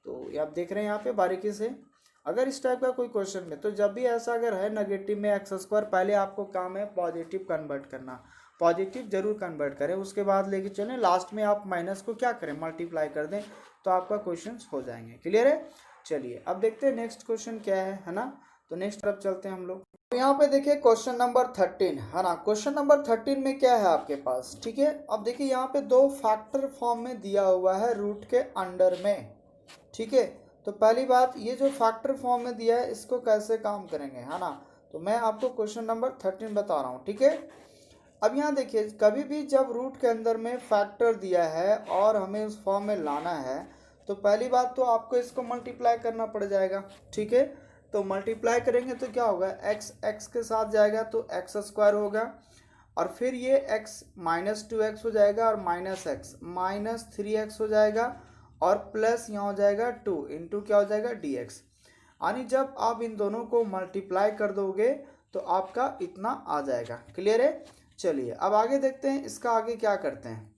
तो ये आप देख रहे हैं यहाँ पे बारीकी से। अगर इस टाइप का कोई क्वेश्चन में, तो जब भी ऐसा अगर है नेगेटिव में एक्स स्क्वायर, पहले आपको काम है पॉजिटिव कन्वर्ट करना, पॉजिटिव जरूर कन्वर्ट करें, उसके बाद लेके चलें, लास्ट में आप माइनस को क्या करें मल्टीप्लाई कर दें, तो आपका क्वेश्चन हो जाएंगे। क्लियर है। चलिए अब देखते हैं नेक्स्ट क्वेश्चन क्या है ना। तो नेक्स्ट तरफ चलते हैं हम लोग। तो यहाँ पे देखिए क्वेश्चन नंबर 13 है ना। क्वेश्चन नंबर 13 में क्या है आपके पास, ठीक है। अब देखिए यहाँ पे 2 फैक्टर फॉर्म में दिया हुआ है रूट के अंडर में, ठीक है। तो पहली बात, ये जो फैक्टर फॉर्म में दिया है इसको कैसे काम करेंगे, है ना। तो मैं आपको क्वेश्चन नंबर 13 बता रहा हूँ, ठीक है। अब यहाँ देखिए, कभी भी जब रूट के अंदर में फैक्टर दिया है और हमें उस फॉर्म में लाना है, तो पहली बात तो आपको इसको मल्टीप्लाई करना पड़ जाएगा, ठीक है। तो मल्टीप्लाई करेंगे तो क्या होगा, x x के साथ जाएगा तो x स्क्वायर होगा, और फिर ये x -2x हो जाएगा, और -x -3x हो जाएगा, और प्लस यहाँ हो जाएगा 2 इंटू क्या हो जाएगा dx। यानी जब आप इन दोनों को मल्टीप्लाई कर दोगे तो आपका इतना आ जाएगा। क्लियर है। चलिए अब आगे देखते हैं इसका आगे क्या करते हैं,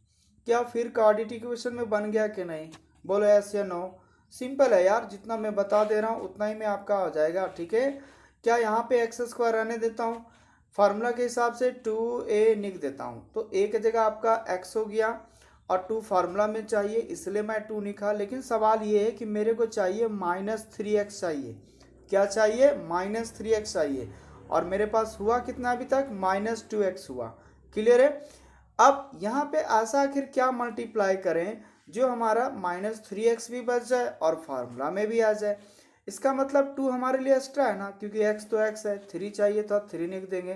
क्या फिर क्वाड्रेटिक इक्वेशन में बन गया कि नहीं, बोलो यस या नो। सिंपल है यार, जितना मैं बता दे रहा हूँ उतना ही में आपका हो जाएगा, ठीक है। क्या यहाँ पे एक्स स्क्वायर रहने देता हूँ, फार्मूला के हिसाब से 2a लिख देता हूँ, तो a की जगह आपका x हो गया और 2 फार्मूला में चाहिए इसलिए मैं 2 लिखा। लेकिन सवाल ये है कि मेरे को चाहिए -3x चाहिए। क्या चाहिए? -3x चाहिए, और मेरे पास हुआ कितना अभी तक? -2x हुआ। क्लियर है? अब यहाँ पे ऐसा आखिर क्या मल्टीप्लाई करें जो हमारा -3x भी बच जाए और फार्मूला में भी आ जाए। इसका मतलब 2 हमारे लिए एक्स्ट्रा है ना, क्योंकि x तो x है, 3 चाहिए तो 3 लिख देंगे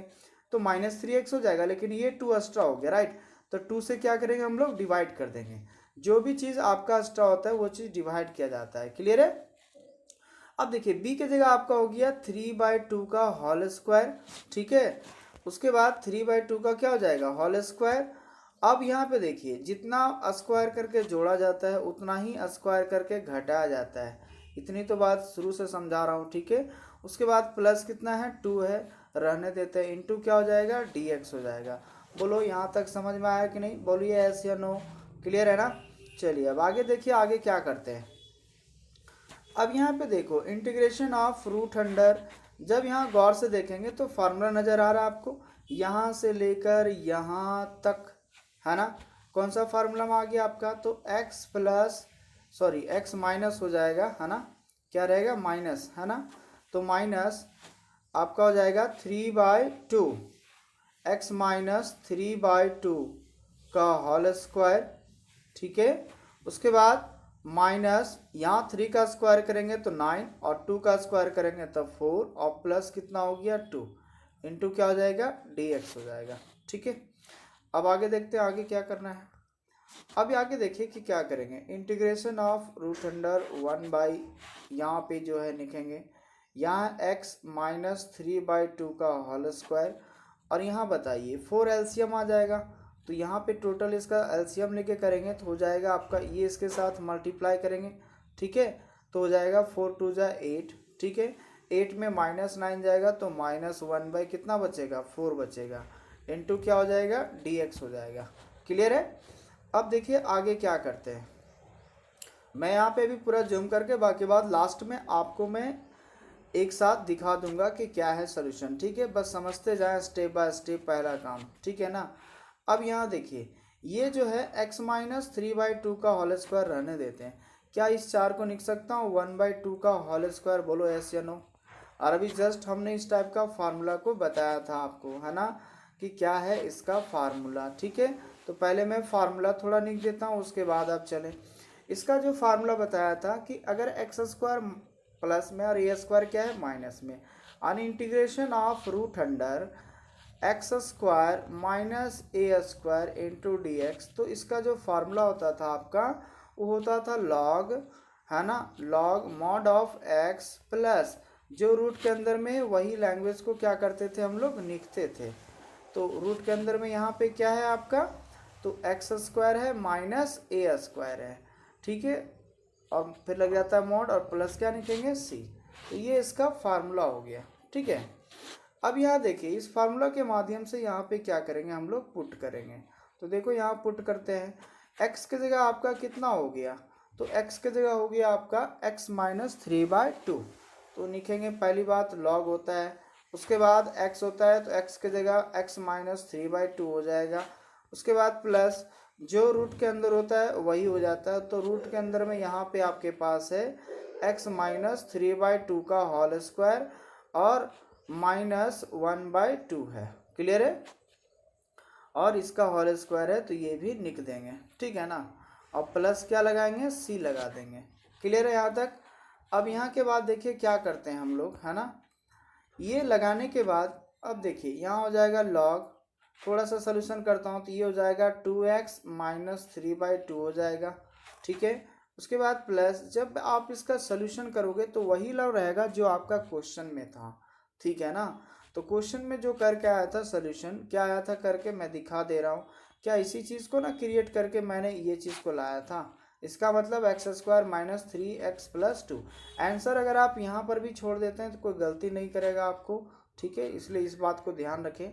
तो -3x हो जाएगा, लेकिन ये 2 एक्स्ट्रा हो गया, राइट। तो 2 से क्या करेंगे हम लोग? डिवाइड कर देंगे। जो भी चीज़ आपका एक्स्ट्रा होता है वो चीज़ डिवाइड किया जाता है। क्लियर है? अब देखिए b की जगह आपका हो गया 3/2 का होल स्क्वायर, ठीक है। उसके बाद 3/2 का क्या हो जाएगा? Whole square. अब यहाँ पे देखिए जितना स्क्वायर करके जोड़ा जाता है उतना ही स्क्वायर करके घटाया जाता है। इतनी तो बात शुरू से समझा रहा हूँ, ठीक है। उसके बाद प्लस कितना है? 2 है, रहने देते हैं, इंटू क्या हो जाएगा? dx हो जाएगा। बोलो यहाँ तक समझ में आया कि नहीं? बोलिए यस या नो। क्लियर है ना? चलिए अब आगे देखिए, आगे क्या करते हैं। अब यहाँ पे देखो इंटीग्रेशन ऑफ रूट अंडर, जब यहाँ गौर से देखेंगे तो फार्मूला नज़र आ रहा है आपको, यहाँ से लेकर यहाँ तक, है ना। कौन सा फार्मूला में आ गया आपका? तो x माइनस हो जाएगा, है ना। क्या रहेगा? माइनस, है ना। तो माइनस आपका हो जाएगा 3/2, x माइनस 3/2 का होल स्क्वायर, ठीक है। उसके बाद माइनस यहाँ 3 का स्क्वायर करेंगे तो 9 और 2 का स्क्वायर करेंगे तो 4 और प्लस कितना हो गया? 2 इंटू क्या हो जाएगा? dx हो जाएगा, ठीक है। अब आगे देखते हैं आगे क्या करना है। अब आगे देखिए कि क्या करेंगे। इंटीग्रेशन ऑफ रूट अंडर 1 यहाँ पे जो है लिखेंगे, यहाँ x माइनस 3/2 का होल स्क्वायर, और यहाँ बताइए 4 एलसीएम आ जाएगा, तो यहाँ पे टोटल इसका एलसीएम लेके करेंगे तो हो जाएगा आपका, ये इसके साथ मल्टीप्लाई करेंगे, ठीक है। तो हो जाएगा 4 2 जा 8, ठीक है। 8 में -9 जाएगा तो -1 कितना बचेगा? 4 बचेगा, इंटू क्या हो जाएगा? dx हो जाएगा। क्लियर है? अब देखिए आगे क्या करते हैं। मैं यहाँ पे भी पूरा जूम करके बाकी बात लास्ट में आपको मैं एक साथ दिखा दूंगा कि क्या है सोल्यूशन, ठीक है। बस समझते जाएं स्टेप बाय स्टेप, पहला काम, ठीक है ना। अब यहाँ देखिए ये जो है x माइनस 3/2 का होल स्क्वायर रहने देते हैं। क्या इस 4 को लिख सकता हूँ 1/2 का होल स्क्वायर? बोलो यस या नो। और अभी जस्ट हमने इस टाइप का फार्मूला को बताया था आपको, है ना, कि क्या है इसका फार्मूला, ठीक है। तो पहले मैं फार्मूला थोड़ा लिख देता हूँ, उसके बाद आप चलें। इसका जो फार्मूला बताया था कि अगर एक्स स्क्वायर प्लस में और ए स्क्वायर क्या है? माइनस में, अन integration of root under X square minus A square into D X, तो इसका जो फार्मूला होता था आपका वो होता था लॉग, है ना, log mod of x plus जो रूट के अंदर में वही लैंग्वेज को क्या करते थे हम लोग? लिखते थे। तो रूट के अंदर में यहाँ पे क्या है आपका? तो एक्स स्क्वायर है माइनस ए स्क्वायर है, ठीक है। और फिर लग जाता है मॉड और प्लस क्या लिखेंगे? सी। तो ये इसका फार्मूला हो गया, ठीक है। अब यहाँ देखिए इस फार्मूला के माध्यम से यहाँ पे क्या करेंगे हम लोग? पुट करेंगे। तो देखो यहाँ पुट करते हैं, x की जगह आपका कितना हो गया? तो x की जगह हो गया आपका x माइनस 3/2, तो लिखेंगे पहली बात लॉग होता है, उसके बाद x होता है तो x की जगह x माइनस 3/2 हो जाएगा। उसके बाद प्लस जो रूट के अंदर होता है वही हो जाता है, तो रूट के अंदर में यहाँ पे आपके पास है x माइनस 3/2 का होल स्क्वायर और -1/2 है। क्लियर है? और इसका होल स्क्वायर है तो ये भी लिख देंगे, ठीक है ना। और प्लस क्या लगाएंगे? सी लगा देंगे। क्लियर है यहाँ तक? अब यहाँ के बाद देखिए क्या करते हैं हम लोग, है ना। ये लगाने के बाद अब देखिए यहाँ हो जाएगा लॉग, थोड़ा सा सोल्यूशन करता हूँ तो ये हो जाएगा 2x माइनस 3/2 हो जाएगा, ठीक है। उसके बाद प्लस जब आप इसका सोल्यूशन करोगे तो वही लॉग रहेगा जो आपका क्वेश्चन में था, ठीक है ना। तो क्वेश्चन में जो करके आया था सोल्यूशन, क्या आया था करके मैं दिखा दे रहा हूँ। क्या इसी चीज़ को ना क्रिएट करके मैंने ये चीज़ को लाया था। इसका मतलब x square minus 3x plus 2। Answer अगर आप यहाँ पर भी छोड़ देते हैं तो कोई गलती नहीं करेगा आपको, ठीक है, इसलिए इस बात को ध्यान रखें।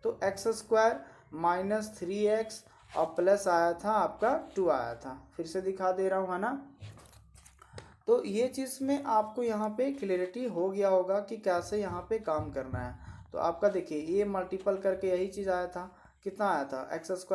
तो एक्स स्क्वायर माइनस 3x और प्लस आया था आपका 2 आया था, फिर से दिखा दे रहा हूँ, है ना। तो ये चीज़ में आपको यहाँ पे क्लियरिटी हो गया होगा कि कैसे यहाँ पे काम करना है। तो आपका देखिए ये मल्टीपल करके यही चीज़ आया था, कितना आया था x² -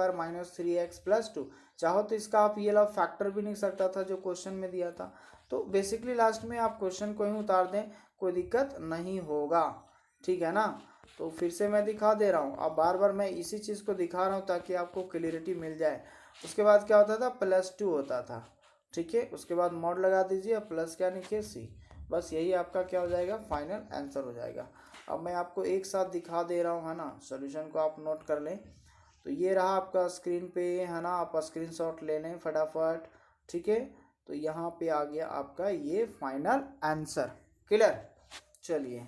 3x + 2। चाहो तो इसका आप ये वाला फैक्टर भी नहीं सकता था जो क्वेश्चन में दिया था। तो बेसिकली लास्ट में आप क्वेश्चन को ही उतार दें, कोई दिक्कत नहीं होगा, ठीक है ना। तो फिर से मैं दिखा दे रहा हूँ, अब बार बार मैं इसी चीज़ को दिखा रहा हूँ ताकि आपको क्लियरिटी मिल जाए। उसके बाद क्या होता था, +2 होता था, ठीक है। उसके बाद मॉड लगा दीजिए, प्लस क्या लिखिए c। बस यही आपका क्या हो जाएगा, फाइनल आंसर हो जाएगा। अब मैं आपको एक साथ दिखा दे रहा हूँ, है ना, सॉल्यूशन को आप नोट कर लें। तो ये रहा आपका स्क्रीन पे, है ना, आप स्क्रीनशॉट ले लें फटाफट, ठीक है। तो यहाँ पे आ गया आपका ये फाइनल आंसर, क्लियर। चलिए,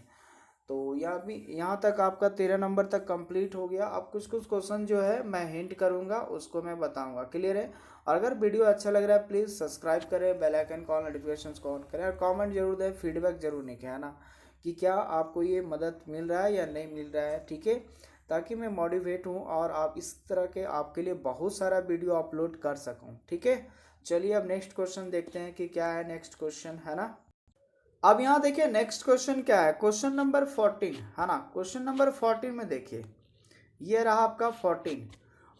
तो यहाँ तक आपका 13 नंबर तक कंप्लीट हो गया। अब कुछ कुछ क्वेश्चन जो है मैं हिंट करूँगा, उसको मैं बताऊँगा, क्लियर है। और अगर वीडियो अच्छा लग रहा है प्लीज़ सब्सक्राइब करें, बेल आइकन कॉल नोटिफिकेशंस को ऑन करें, और कमेंट जरूर दें, फीडबैक जरूर लिखें, है ना, कि क्या आपको ये मदद मिल रहा है या नहीं मिल रहा है, ठीक है, ताकि मैं मोटिवेट हूँ और आप इस तरह के आपके लिए बहुत सारा वीडियो अपलोड कर सकूँ, ठीक है। चलिए अब नेक्स्ट क्वेश्चन देखते हैं कि क्या है नेक्स्ट क्वेश्चन, है ना। अब यहाँ देखिए नेक्स्ट क्वेश्चन क्या है, क्वेश्चन नंबर 14, है ना। क्वेश्चन नंबर 14 में देखिए ये रहा आपका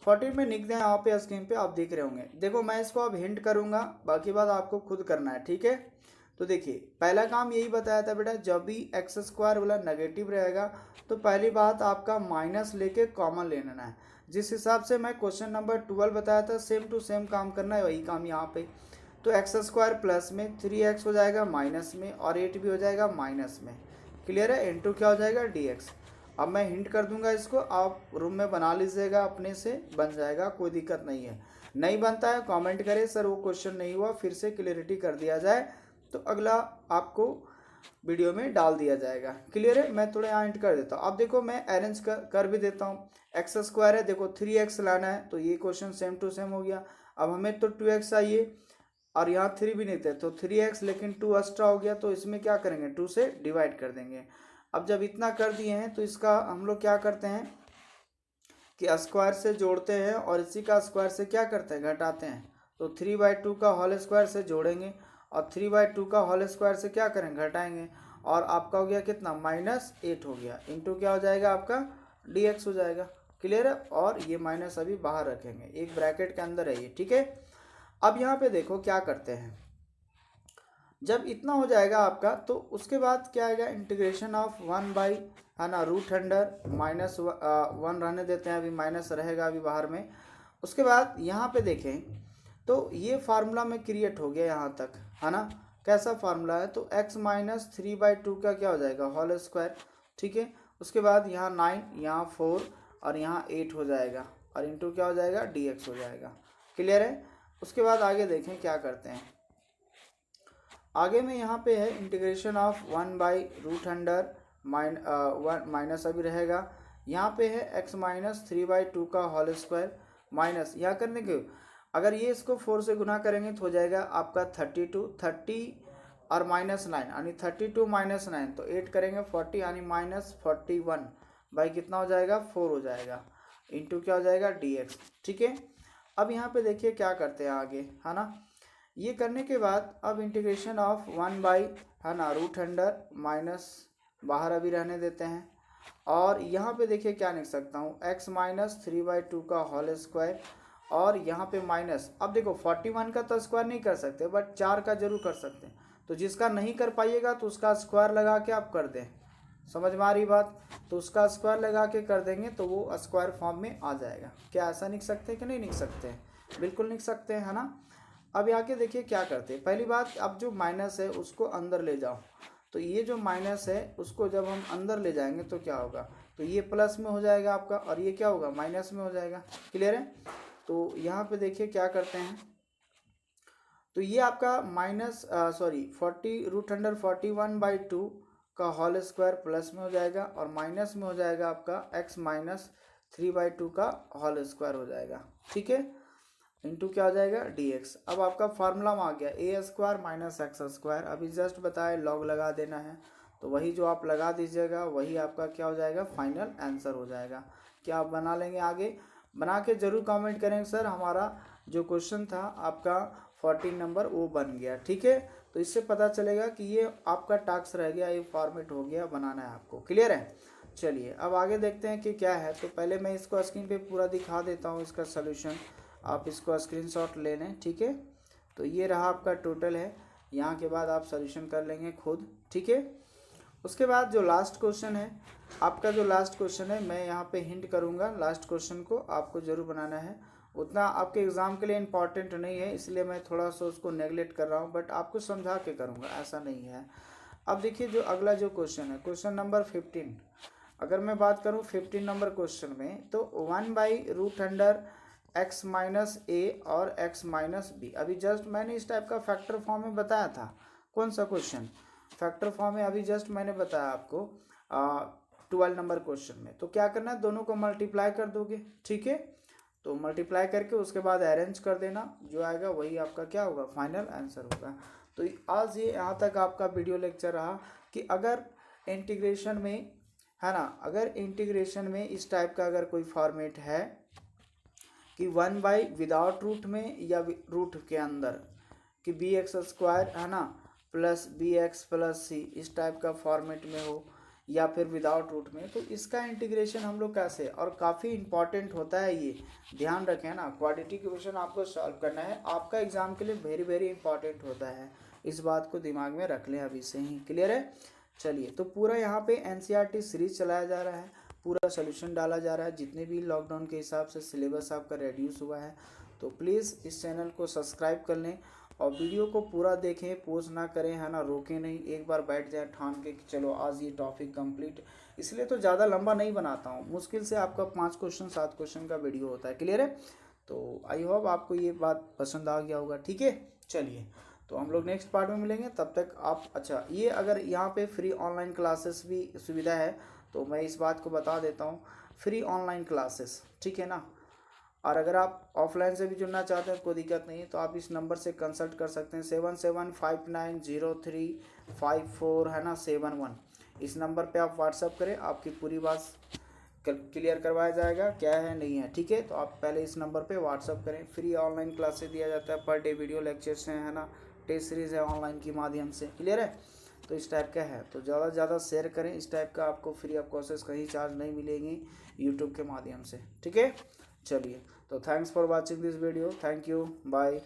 14 में लिख दें यहाँ पे स्क्रीन पे, आप देख रहे होंगे। देखो मैं इसको अब हिंट करूंगा, बाकी बात आपको खुद करना है, ठीक है। तो देखिए पहला काम यही बताया था बेटा, जब भी x² वाला नेगेटिव रहेगा तो पहली बात आपका माइनस लेके कॉमन ले लेना है। जिस हिसाब से मैं क्वेश्चन नंबर 12 बताया था, सेम टू सेम काम करना है, वही काम यहाँ पे। तो x² प्लस में 3x हो जाएगा माइनस में, और 8 भी हो जाएगा माइनस में, क्लियर है। इनटू क्या हो जाएगा, dx। अब मैं हिंट कर दूंगा इसको, आप रूम में बना लीजिएगा, अपने से बन जाएगा, कोई दिक्कत नहीं है। नहीं बनता है कमेंट करें, सर वो क्वेश्चन नहीं हुआ, फिर से क्लियरिटी कर दिया जाए, तो अगला आपको वीडियो में डाल दिया जाएगा, क्लियर है। मैं थोड़ा यहाँ हिंट कर देता हूँ। अब देखो मैं अरेंज कर भी देता हूँ। x² है, देखो 3x लाना है, तो ये क्वेश्चन सेम टू सेम हो गया। अब हमें तो 2x चाहिए, और यहाँ 3 भी नहीं थे, तो 3x, लेकिन 2 एक्स्ट्रा हो गया, तो इसमें क्या करेंगे, 2 से डिवाइड कर देंगे। अब जब इतना कर दिए हैं तो इसका हम लोग क्या करते हैं कि स्क्वायर से जोड़ते हैं, और इसी का स्क्वायर से क्या करते हैं, घटाते हैं। तो 3/2 का होल स्क्वायर से जोड़ेंगे, और 3/2 का होल स्क्वायर से क्या करेंगे, घटाएंगे, और आपका हो गया कितना, -8 हो गया, इंटू क्या हो जाएगा आपका, dx हो जाएगा, क्लियर है। और ये माइनस अभी बाहर रखेंगे, एक ब्रैकेट के अंदर है ये, ठीक है। अब यहाँ पे देखो क्या करते हैं, जब इतना हो जाएगा आपका, तो उसके बाद क्या आएगा, इंटीग्रेशन ऑफ 1 है ना √100 रहने देते हैं, अभी माइनस रहेगा अभी बाहर में। उसके बाद यहाँ पे देखें तो ये फार्मूला में क्रिएट हो गया यहाँ तक, है ना। कैसा फार्मूला है, तो x - 3/2 का क्या हो जाएगा, होल स्क्वायर, ठीक है। उसके बाद यहाँ 9, यहाँ 4, और यहाँ 8 हो जाएगा, और इंटू क्या हो जाएगा, dx हो जाएगा, क्लियर है। उसके बाद आगे देखें क्या करते हैं। आगे में यहाँ पे है इंटीग्रेशन ऑफ 1/√100 माइनस अभी रहेगा। यहाँ पे है x - 3/2 का होल स्क्वायर, माइनस यहाँ करने के, अगर ये इसको 4 से गुना करेंगे तो हो जाएगा आपका 30 और -9, यानी 32 - 9, तो 8 करेंगे 40, यानी -41 भाई कितना हो जाएगा, 4 हो जाएगा, इंटू क्या हो जाएगा, dx, ठीक है। अब यहाँ पे देखिए क्या करते हैं आगे, है ना। ये करने के बाद अब इंटीग्रेशन ऑफ 1 है ना √100 माइनस बाहर अभी रहने देते हैं, और यहाँ पे देखिए क्या लिख सकता हूँ, x - 3/2 का होल स्क्वायर, और यहाँ पे माइनस। अब देखो 41 का तो स्क्वायर नहीं कर सकते, बट 4 का जरूर कर सकते हैं, तो जिसका नहीं कर पाइएगा तो उसका स्क्वायर लगा के आप कर दें, समझ में आ रही बात। तो उसका स्क्वायर लगा के कर देंगे तो वो स्क्वायर फॉर्म में आ जाएगा। क्या ऐसा लिख सकते हैं कि नहीं लिख सकते हैं, बिल्कुल लिख सकते हैं, है ना। अब आगे देखिए क्या करते हैं, पहली बात अब जो माइनस है उसको अंदर ले जाओ, तो ये जो माइनस है उसको जब हम अंदर ले जाएंगे तो क्या होगा, तो ये प्लस में हो जाएगा आपका, और ये क्या होगा, माइनस में हो जाएगा, क्लियर है। तो यहाँ पे देखिए क्या करते हैं, तो ये आपका √141/2 का होल स्क्वायर प्लस में हो जाएगा, और माइनस में हो जाएगा आपका x - 3/2 का होल स्क्वायर हो जाएगा, ठीक है, इंटू क्या हो जाएगा, dx। अब आपका फार्मूला में आ गया a² - x², अभी जस्ट बताए लॉग लगा देना है, तो वही जो आप लगा दीजिएगा वही आपका क्या हो जाएगा, फाइनल आंसर हो जाएगा। क्या आप बना लेंगे, आगे बना के जरूर कमेंट करेंगे, सर हमारा जो क्वेश्चन था आपका 14 नंबर वो बन गया। ठीक है, तो इससे पता चलेगा कि ये आपका टास्क रह गया, ये फॉर्मेट हो गया, बनाना है आपको। क्लियर है? चलिए अब आगे देखते हैं कि क्या है। तो पहले मैं इसको स्क्रीन पे पूरा दिखा देता हूँ इसका सलूशन, आप इसको स्क्रीनशॉट ले लें। ठीक है, तो ये रहा आपका टोटल है, यहाँ के बाद आप सॉल्यूशन कर लेंगे खुद। ठीक है, उसके बाद जो लास्ट क्वेश्चन है आपका, जो लास्ट क्वेश्चन है मैं यहाँ पे हिंट करूँगा, लास्ट क्वेश्चन को आपको ज़रूर बनाना है। उतना आपके एग्ज़ाम के लिए इम्पॉर्टेंट नहीं है, इसलिए मैं थोड़ा सा उसको नेगलेक्ट कर रहा हूँ, बट आपको समझा के करूँगा, ऐसा नहीं है। अब देखिए जो अगला जो क्वेश्चन है, क्वेश्चन नंबर 15, अगर मैं बात करूँ 15 नंबर क्वेश्चन में, तो 1/√अंडर x माइनस ए और x माइनस बी। अभी जस्ट मैंने इस टाइप का फैक्टर फॉर्म में बताया था। कौन सा क्वेश्चन? फैक्टर फॉर्म में अभी जस्ट मैंने बताया आपको 12 नंबर क्वेश्चन में। तो क्या करना है, दोनों को मल्टीप्लाई कर दोगे। ठीक है, तो मल्टीप्लाई करके उसके बाद अरेंज कर देना, जो आएगा वही आपका क्या होगा, फाइनल आंसर होगा। तो आज ये यहाँ तक आपका वीडियो लेक्चर रहा कि अगर इंटीग्रेशन में है ना, अगर इंटीग्रेशन में इस टाइप का अगर कोई फॉर्मेट है कि 1 विदाउट रूट में या रूट के अंदर कि bx² है ना प्लस bx प्लस सी, इस टाइप का फॉर्मेट में हो, या फिर विदाउट रूट में, तो इसका इंटीग्रेशन हम लोग कैसे, और काफ़ी इंपॉर्टेंट होता है ये, ध्यान रखें ना। क्वाड्रेटिक इक्वेशन आपको सॉल्व करना है, आपका एग्जाम के लिए वेरी वेरी इंपॉर्टेंट होता है, इस बात को दिमाग में रख लें अभी से ही। क्लियर है? चलिए, तो पूरा यहाँ पे एनसीईआरटी सीरीज चलाया जा रहा है, पूरा सोल्यूशन डाला जा रहा है, जितने भी लॉकडाउन के हिसाब से सिलेबस आपका रिड्यूस हुआ है। तो प्लीज़ इस चैनल को सब्सक्राइब कर लें और वीडियो को पूरा देखें, पोज ना करें, है ना, रोकें नहीं, एक बार बैठ जाए ठान के कि चलो आज ये टॉपिक कंप्लीट। इसलिए तो ज़्यादा लंबा नहीं बनाता हूँ, मुश्किल से आपका 5 क्वेश्चन 7 क्वेश्चन का वीडियो होता है। क्लियर है? तो आई होप आपको ये बात पसंद आ गया होगा। ठीक है, चलिए तो हम लोग नेक्स्ट पार्ट में मिलेंगे, तब तक आप, अच्छा ये अगर यहाँ पे फ्री ऑनलाइन क्लासेस भी सुविधा है, तो मैं इस बात को बता देता हूँ, फ्री ऑनलाइन क्लासेस, ठीक है ना। और अगर आप ऑफलाइन से भी जुड़ना चाहते हैं कोई दिक्कत नहीं है, तो आप इस नंबर से कंसल्ट कर सकते हैं 77590354 है ना 71। इस नंबर पे आप व्हाट्सअप करें, आपकी पूरी बात क्लियर करवाया जाएगा, क्या है नहीं है। ठीक है, तो आप पहले इस नंबर पे व्हाट्सअप करें। फ्री ऑनलाइन क्लासेस दिया जाता है, पर डे वीडियो लेक्चर्स हैं, है ना, टेस्ट सीरीज़ है ऑनलाइन के माध्यम से। क्लियर है? तो इस टाइप का है, तो ज़्यादा से ज़्यादा शेयर करें। इस टाइप का आपको फ्री ऑफ कोर्सेज कहीं चार्ज नहीं मिलेंगी यूट्यूब के माध्यम से। ठीक है, चलिए, तो thanks for watching this video, thank you, bye.